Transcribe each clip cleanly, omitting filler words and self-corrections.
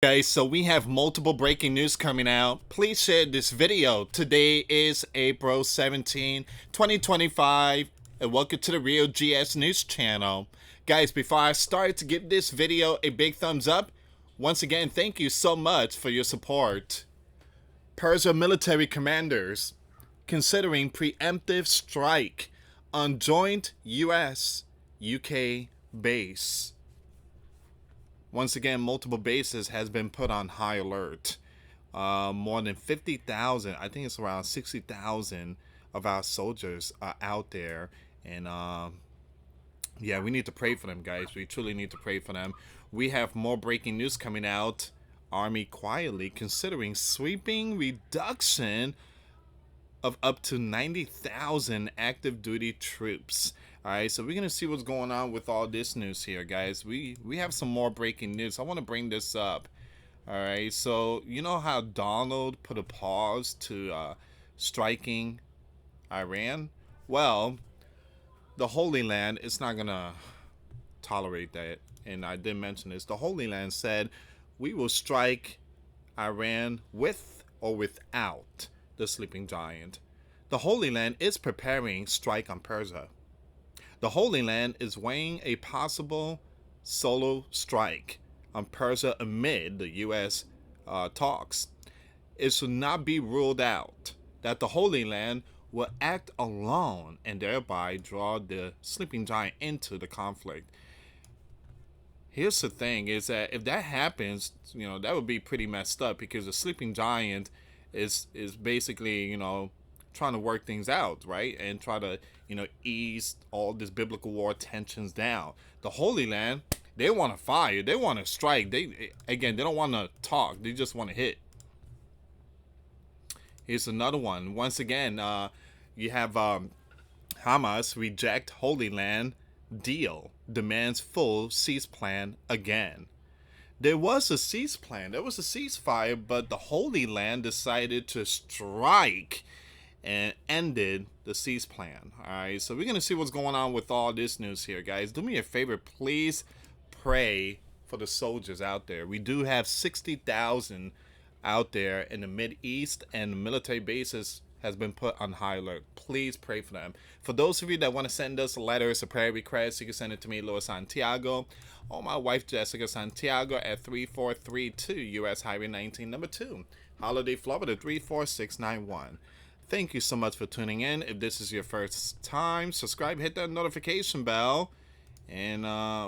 Guys, so we have multiple breaking news coming out. Please share this video. Today is April 17, 2025, and welcome to the Real GS News channel. Guys, before I start, to give this video a big thumbs up. Once again, thank you so much for your support. Persia military commanders considering preemptive strike on joint US-UK base. Once again, multiple bases has been put on high alert. More than 50,000, I think it's around 60,000 of our soldiers are out there. And yeah, we need to pray for them, guys. We truly need to pray for them. We have more breaking news coming out. Army quietly considering sweeping reduction of up to 90,000 active duty troops. All right, so we're gonna see what's going on with all this news here, guys. We have some more breaking news. I want to bring this up. All right, so you know how Donald put a pause to striking Iran? Well, the Holy Land is not gonna tolerate that, and I did mention this. The Holy Land said we will strike Iran with or without the sleeping giant. The Holy Land is preparing strike on Persia. The Holy Land is weighing a possible solo strike on Persia amid the U.S. Talks. It should not be ruled out that the Holy Land will act alone and thereby draw the sleeping giant into the conflict. Here's the thing, is that if that happens, that would be pretty messed up, because the sleeping giant is basically, trying to work things out, right? And try to, ease all this biblical war tensions down. The Holy Land, they want to fire, they want to strike. They don't want to talk, they just want to hit. Here's another one. Once again, you have Hamas reject Holy Land deal, demands full cease plan again. There was a cease plan, there was a ceasefire, but the Holy Land decided to strike and ended the cease plan. All right, so we're gonna see what's going on with all this news here, guys. Do me a favor, please pray for the soldiers out there. We do have 60,000 out there in the Mid East, and the military bases has been put on high alert. Please pray for them. For those of you that want to send us letters or prayer requests, you can send it to me, US Santiago, or my wife, Jessica Santiago, at 3432 US Highway 19, number 2, Holiday, Florida, 34691. Thank you so much for tuning in. If this is your first time, subscribe, hit that notification bell. And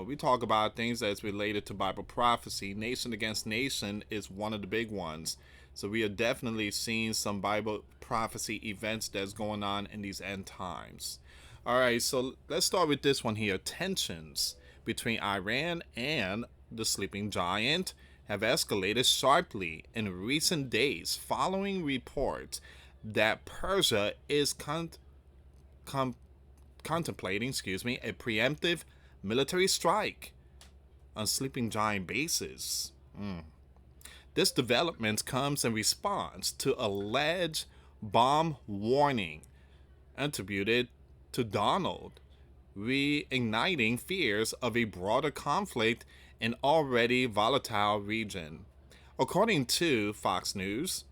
we talk about things that's related to Bible prophecy. Nation against nation is one of the big ones. So we are definitely seeing some Bible prophecy events that's going on in these end times. All right, so let's start with this one here. Tensions between Iran and the sleeping giant have escalated sharply in recent days following reports that Persia is contemplating, a preemptive military strike on sleeping giant bases. This development comes in response to alleged bomb warning attributed to Donald, reigniting fears of a broader conflict in already volatile region. According to Fox News,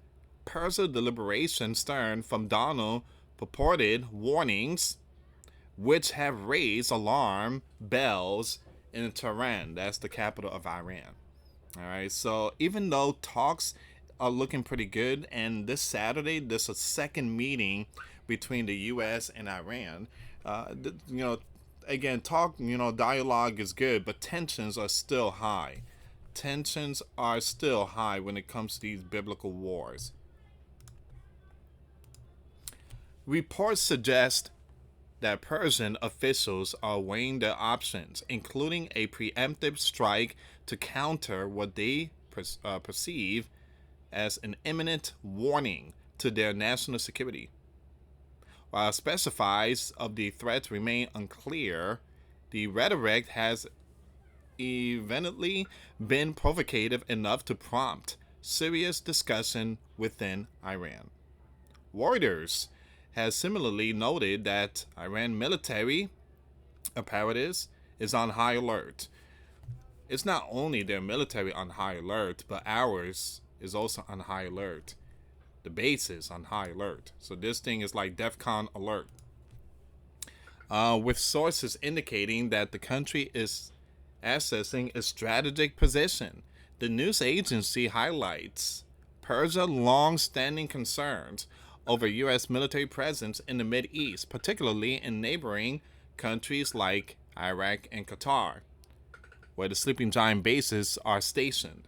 Persia deliberations stem from Donald purported warnings, which have raised alarm bells in Tehran. That's the capital of Iran. All right, so even though talks are looking pretty good, and this Saturday there's a second meeting between the U.S. and Iran. Again, dialogue is good, but tensions are still high. Tensions are still high when it comes to these biblical wars. Reports suggest that Persian officials are weighing their options, including a preemptive strike to counter what they perceive as an imminent warning to their national security. While specifics of the threat remain unclear, the rhetoric has evidently been provocative enough to prompt serious discussion within Iran. Reuters has similarly noted that Iran military apparatus is on high alert. It's not only their military on high alert, but ours is also on high alert. The base is on high alert. So this thing is like DEFCON alert. With sources indicating that the country is assessing a strategic position. The news agency highlights Persia's long-standing concerns over U.S. military presence in the Mideast, particularly in neighboring countries like Iraq and Qatar, where the sleeping giant bases are stationed.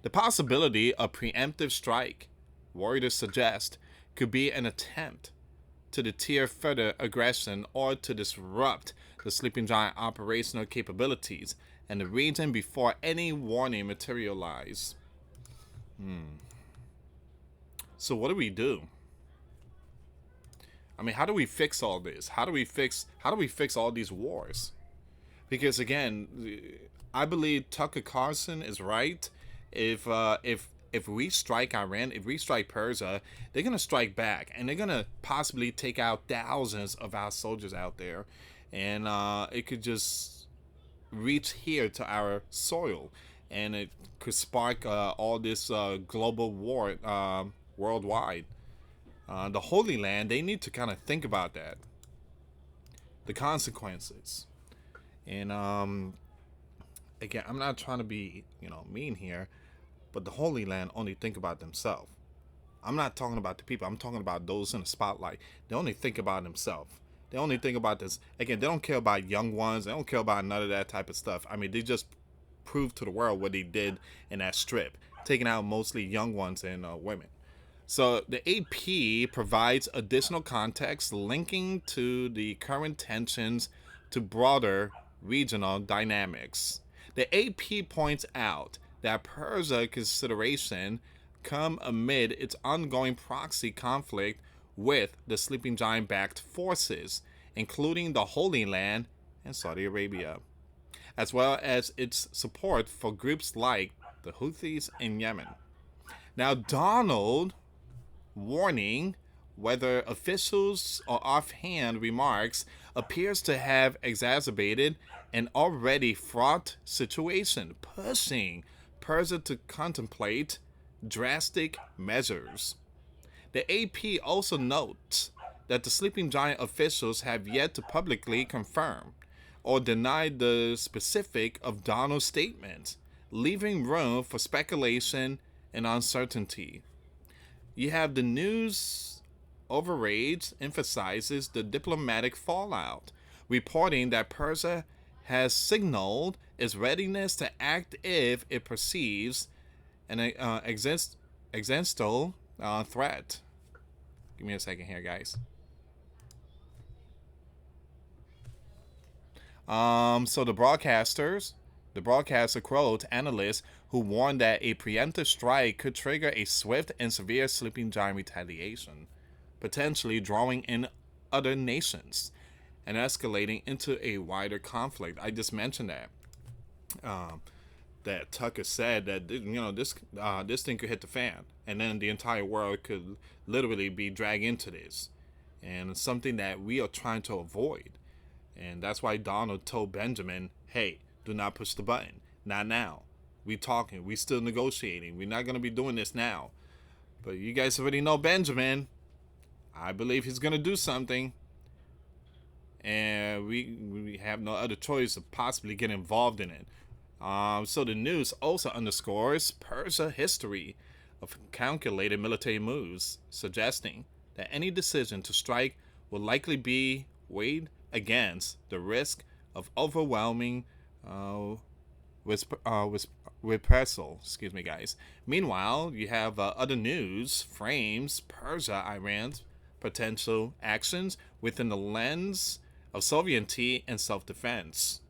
The possibility of preemptive strike, warriors suggest, could be an attempt to deter further aggression or to disrupt the sleeping giant operational capabilities in the region before any warning materialize. So what do we do? I mean, how do we fix all this? How do we fix all these wars? Because again, I believe Tucker Carlson is right. If we strike Iran, if we strike Persia, they're gonna strike back, and they're gonna possibly take out thousands of our soldiers out there, and it could just reach here to our soil, and it could spark all this global war worldwide. The Holy Land, they need to kind of think about that, the consequences, and again, I'm not trying to be mean here, but the Holy Land only think about themselves. I'm not talking about the people. I'm talking about those in the spotlight. They only think about themselves. They only think about this. Again, they don't care about young ones. They don't care about none of that type of stuff. I mean, they just proved to the world what they did in that strip, taking out mostly young ones and women. So the AP provides additional context linking to the current tensions to broader regional dynamics. The AP points out that Persia consideration come amid its ongoing proxy conflict with the sleeping giant backed forces, including the Holy Land and Saudi Arabia, as well as its support for groups like the Houthis in Yemen. Now, Donald warning, whether officials or offhand remarks, appears to have exacerbated an already fraught situation, pushing Persia to contemplate drastic measures. The AP also notes that the sleeping giant officials have yet to publicly confirm or deny the specific of Donald's statements, leaving room for speculation and uncertainty. You have the news overrage emphasizes the diplomatic fallout, reporting that Persia has signaled its readiness to act if it perceives an existential threat. Give me a second here, guys. So the broadcaster quotes analysts who warned that a preemptive strike could trigger a swift and severe sleeping giant retaliation, potentially drawing in other nations and escalating into a wider conflict. I just mentioned that. That Tucker said that this thing could hit the fan, and then the entire world could literally be dragged into this, and it's something that we are trying to avoid. And that's why Donald told Benjamin, hey, do not push the button. Not now. We talking. We still negotiating. We're not going to be doing this now. But you guys already know Benjamin. I believe he's going to do something. And we have no other choice of possibly getting involved in it. So the news also underscores Persia's history of calculated military moves, suggesting that any decision to strike will likely be weighed against the risk of overwhelming reprisal. Excuse me, guys. Meanwhile, you have other news frames Persia Iran's potential actions within the lens of sovereignty and self-defense.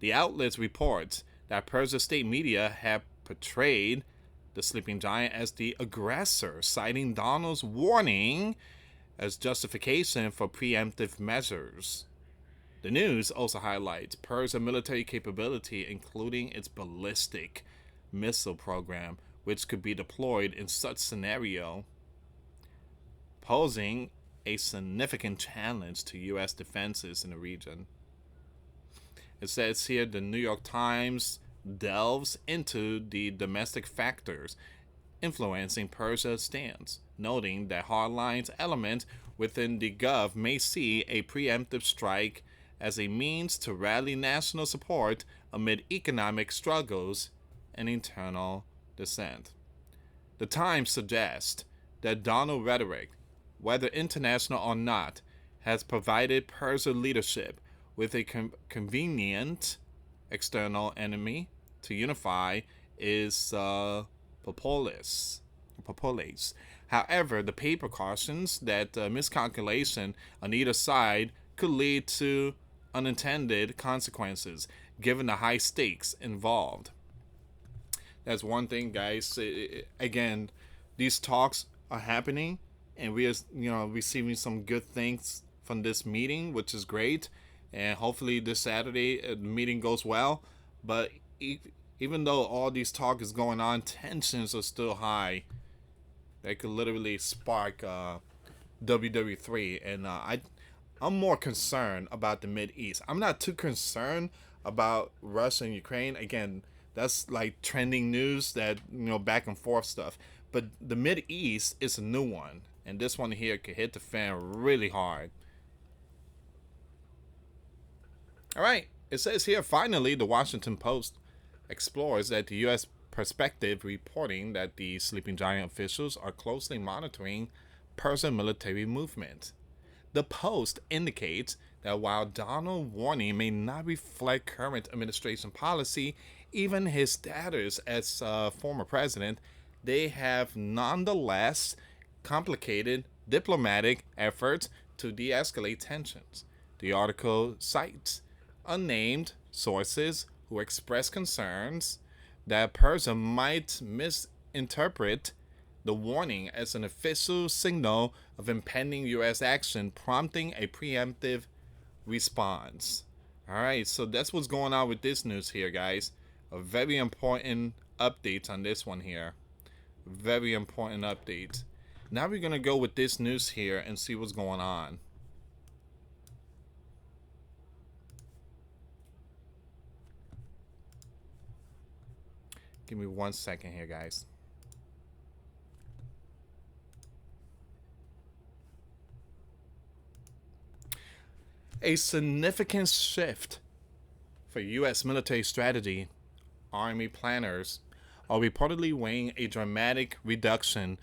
The outlets report that Persia state media have portrayed the sleeping giant as the aggressor, citing Donald's warning as justification for preemptive measures. The news also highlights Persia's military capability, including its ballistic missile program, which could be deployed in such scenario, posing a significant challenge to U.S. defenses in the region. It says here the New York Times delves into the domestic factors influencing Persia's stance, noting that hardline elements within the Gulf may see a preemptive strike as a means to rally national support amid economic struggles and internal dissent. The Times suggests that Donald rhetoric, whether international or not, has provided Persian leadership with a convenient external enemy to unify is populace. However, the paper cautions that miscalculation on either side could lead to unintended consequences given the high stakes involved. That's one thing, guys. Again, these talks are happening, and we are, receiving some good things from this meeting, which is great. And hopefully, this Saturday the meeting goes well. But even though all these talk is going on, tensions are still high. That could literally spark WW3, and I'm more concerned about the Mid East. I'm not too concerned about Russia and Ukraine. Again, that's like trending news, that back and forth stuff. But the Mid East is a new one, and this one here could hit the fan really hard. All right, it says here finally the Washington Post explores that the U.S. perspective, reporting that the sleeping giant officials are closely monitoring Persian military movement. The Post indicates that while Donald's warning may not reflect current administration policy, even his status as former president, they have nonetheless complicated diplomatic efforts to de-escalate tensions. The article cites unnamed sources who express concerns that Persia might misinterpret the warning as an official signal of impending U.S. action, prompting a preemptive response. All right, so that's what's going on with this news here, guys. A very important update on this one here. Very important update. Now we're going to go with this news here and see what's going on. Give me 1 second here, guys. A significant shift for U.S. military strategy. Army planners are reportedly weighing a dramatic reduction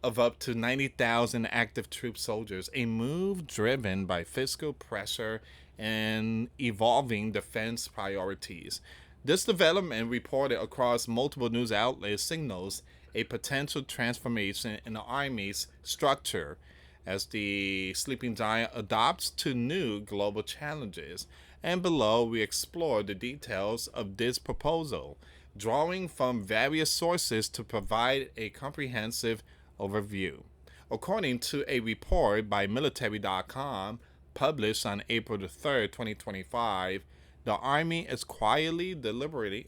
of up to 90,000 active troop soldiers, a move driven by fiscal pressure and evolving defense priorities. This development, reported across multiple news outlets, signals a potential transformation in the Army's structure as the sleeping giant adapts to new global challenges. And below, we explore the details of this proposal, drawing from various sources to provide a comprehensive overview. According to a report by military.com published on April the 3rd, 2025, the Army is quietly deliberating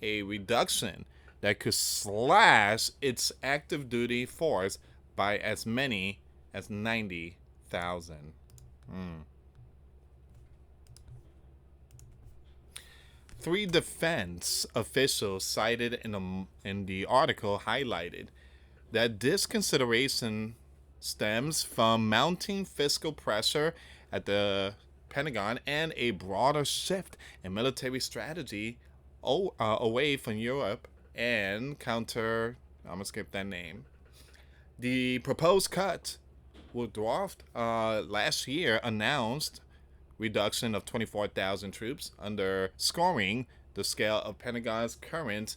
a reduction that could slash its active duty force by as many as 90,000. Three defense officials cited in the article highlighted that this consideration stems from mounting fiscal pressure at the Pentagon and a broader shift in military strategy away from Europe and counter. I'm gonna skip that name. The proposed cut will dwarf last year announced reduction of 24,000 troops, underscoring the scale of Pentagon's current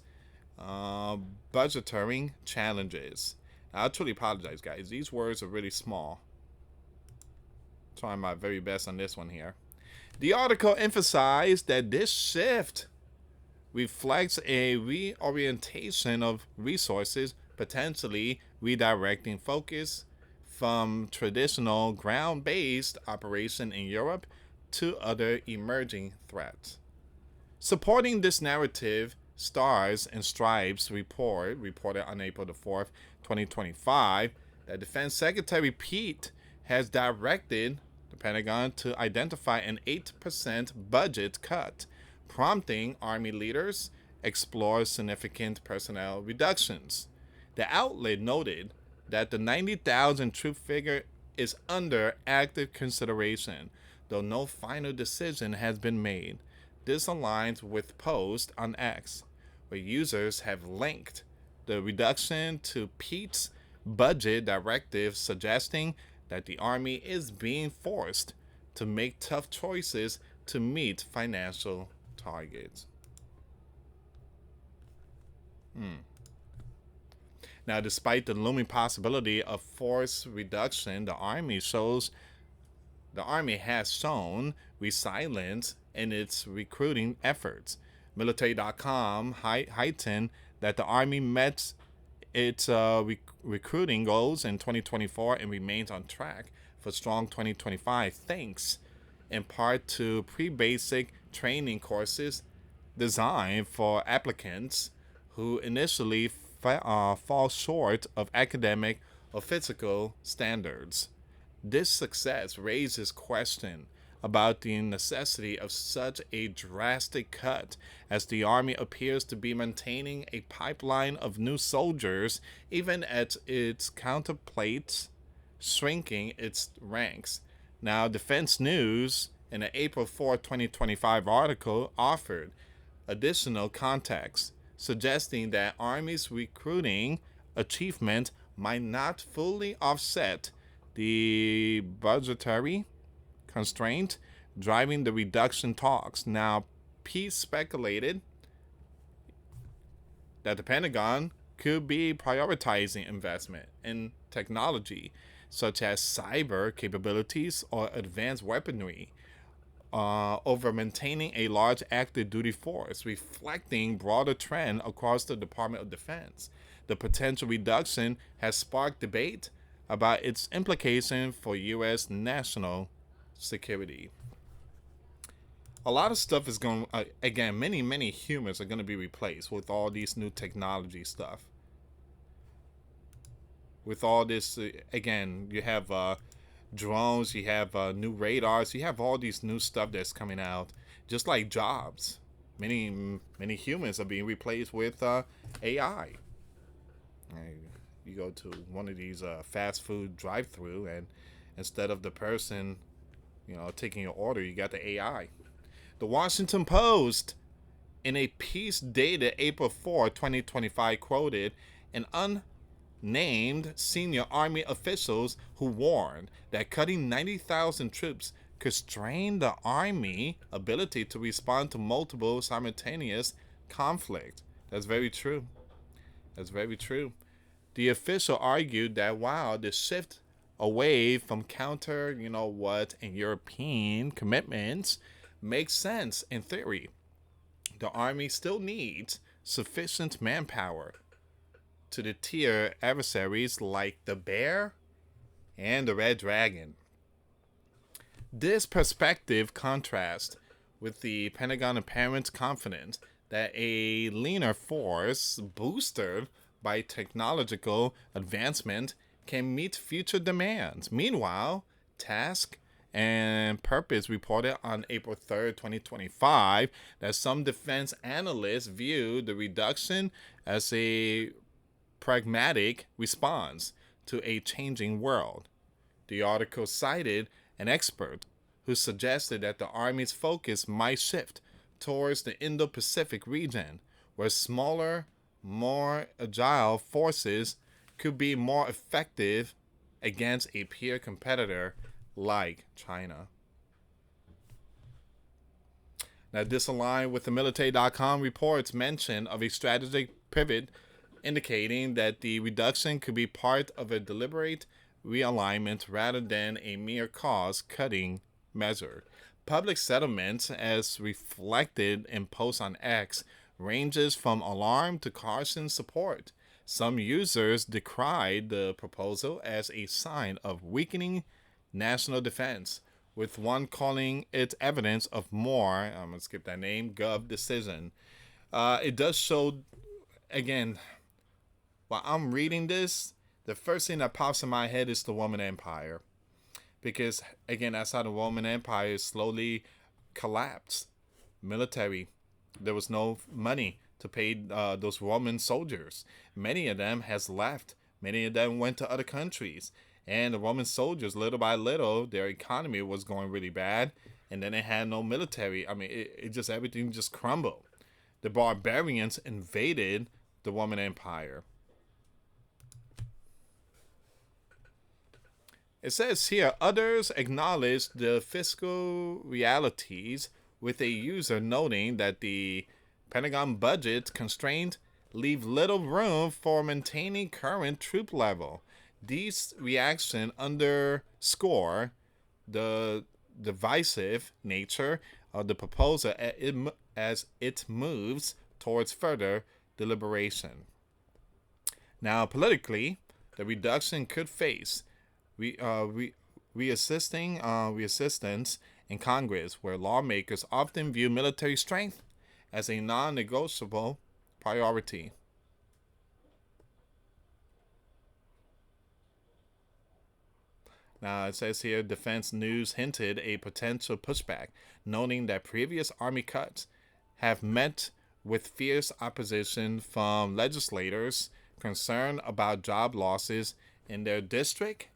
budgetary challenges. Now, I truly apologize, guys. These words are really small. Trying my very best on this one here. The article emphasized that this shift reflects a reorientation of resources, potentially redirecting focus from traditional ground-based operation in Europe to other emerging threats. Supporting this narrative, Stars and Stripes reported on April the 4th, 2025, that Defense Secretary Pete has directed the Pentagon to identify an 8% budget cut, prompting Army leaders explore significant personnel reductions. The outlet noted that the 90,000 troop figure is under active consideration, though no final decision has been made. This aligns with posts on X, where users have linked the reduction to Pete's budget directive, suggesting that the Army is being forced to make tough choices to meet financial targets. Now, despite the looming possibility of force reduction, the Army has shown resilience in its recruiting efforts. Military.com heightened that the Army met its recruiting goals in 2024 and remains on track for strong 2025, thanks in part to pre-basic training courses designed for applicants who initially fall short of academic or physical standards. This success raises question about the necessity of such a drastic cut, as the Army appears to be maintaining a pipeline of new soldiers even as it contemplates shrinking its ranks. Now, Defense News, in an April 4, 2025 article, offered additional context, suggesting that Army's recruiting achievement might not fully offset the budgetary constraint driving the reduction talks. Now, Peace speculated that the Pentagon could be prioritizing investment in technology such as cyber capabilities or advanced weaponry over maintaining a large active duty force, reflecting broader trend across the Department of Defense. The potential reduction has sparked debate about its implication for U.S. national security. A lot of stuff is going, again, many humans are going to be replaced with all these new technology stuff. With all this, again, you have drones, you have new radars, you have all these new stuff that's coming out. Just like jobs, many humans are being replaced with AI. You go to one of these fast food drive-through, and instead of the person, taking your order, you got the AI. The Washington Post, in a piece dated April 4, 2025, quoted an unnamed senior Army officials who warned that cutting 90,000 troops could strain the Army ability to respond to multiple simultaneous conflict. That's very true. That's very true. The official argued that while the shift away from counter, and European commitments makes sense in theory, the Army still needs sufficient manpower to deter adversaries like the Bear and the Red Dragon. This perspective contrasts with the Pentagon apparent confidence that a leaner force boosted by technological advancement can meet future demands. Meanwhile, Task and Purpose reported on April 3rd, 2025, that some defense analysts view the reduction as a pragmatic response to a changing world. The article cited an expert who suggested that the Army's focus might shift towards the Indo-Pacific region, where smaller, more agile forces could be more effective against a peer competitor like China. Now, this aligned with the military.com report's mention of a strategic pivot, indicating that the reduction could be part of a deliberate realignment rather than a mere cost-cutting measure. Public sentiment, as reflected in posts on X, ranges from alarm to caution support. Some users decried the proposal as a sign of weakening national defense, with one calling it evidence of more, I'm going to skip that name, gov decision. It does show, again, while I'm reading this, the first thing that pops in my head is the Woman Empire. because again, that's how the Roman Empire slowly collapsed. Military, there was no money to pay those Roman soldiers. Many of them has left. Many of them went to other countries, and the Roman soldiers, little by little, their economy was going really bad, and then they had no military. I mean, it just everything just crumbled. The barbarians invaded the Roman Empire. It says here, others acknowledge the fiscal realities, with a user noting that the Pentagon budget constraints leave little room for maintaining current troop level. These reactions underscore the divisive nature of the proposal as it moves towards further deliberation. Now, politically, the reduction could face resistance in Congress, where lawmakers often view military strength as a non-negotiable priority. Now, it says here, Defense News hinted a potential pushback, noting that previous Army cuts have met with fierce opposition from legislators concerned about job losses in their district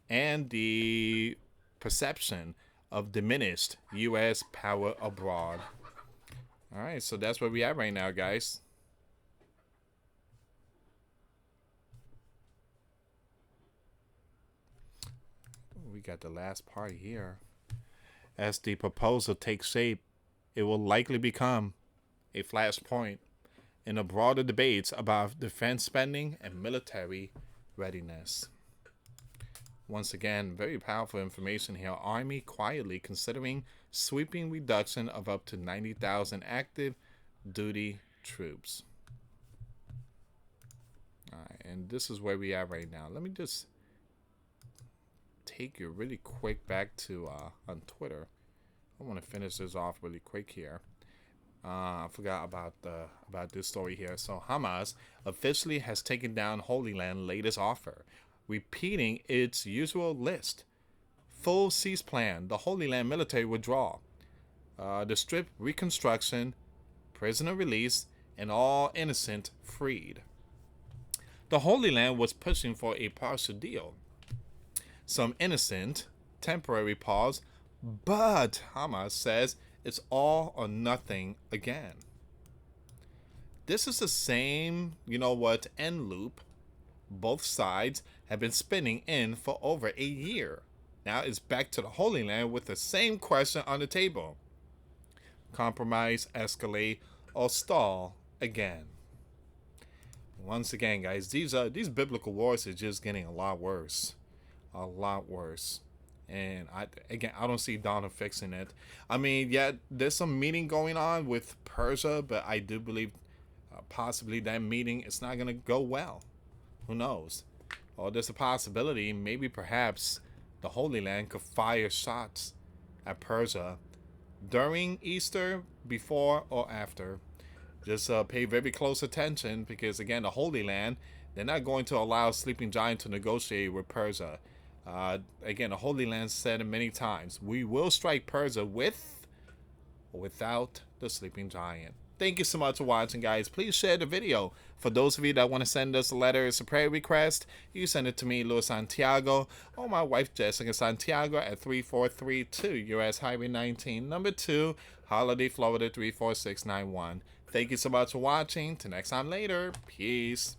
and the perception of diminished U.S. power abroad. All right, so that's where we at right now, guys. We got the last part here. As the proposal takes shape, it will likely become a flashpoint in the broader debates about defense spending and military readiness. Once again, very powerful information here. Army quietly considering sweeping reduction of up to 90,000 active duty troops. All right, and this is where we are right now. Let me just take you really quick back to on Twitter. I want to finish this off really quick here. I forgot about this story here. So Hamas officially has taken down Holy Land latest offer, repeating its usual list: full cease plan, the Holy Land military withdrawal, the Strip reconstruction, prisoner release, and all innocent freed. The Holy Land was pushing for a partial deal, some innocent temporary pause, but Hamas says it's all or nothing again. This is the same, end loop both sides have been spinning in for over a year. Now it's back to the Holy Land with the same question on the table: compromise, escalate, or stall again. Once again, guys, these biblical wars are just getting a lot worse. A lot worse. And I don't see Donald fixing it. I mean, yeah, there's some meeting going on with Persia, but I do believe possibly that meeting is not going to go well. Who knows? Or there's a possibility, maybe perhaps the Holy Land could fire shots at Persia during Easter, before or after. Just pay very close attention, because again, the Holy Land, they're not going to allow Sleeping Giant to negotiate with Persia. Again, the Holy Land said many times, we will strike Persia with or without the Sleeping Giant. Thank you so much for watching, guys. Please share the video. For those of you that want to send us a letter, it's a prayer request, you send it to me, US Santiago, or my wife, Jessica Santiago, at 3432 US Highway 19, number 2, Holiday, Florida 34691. Thank you so much for watching. Till next time later. Peace.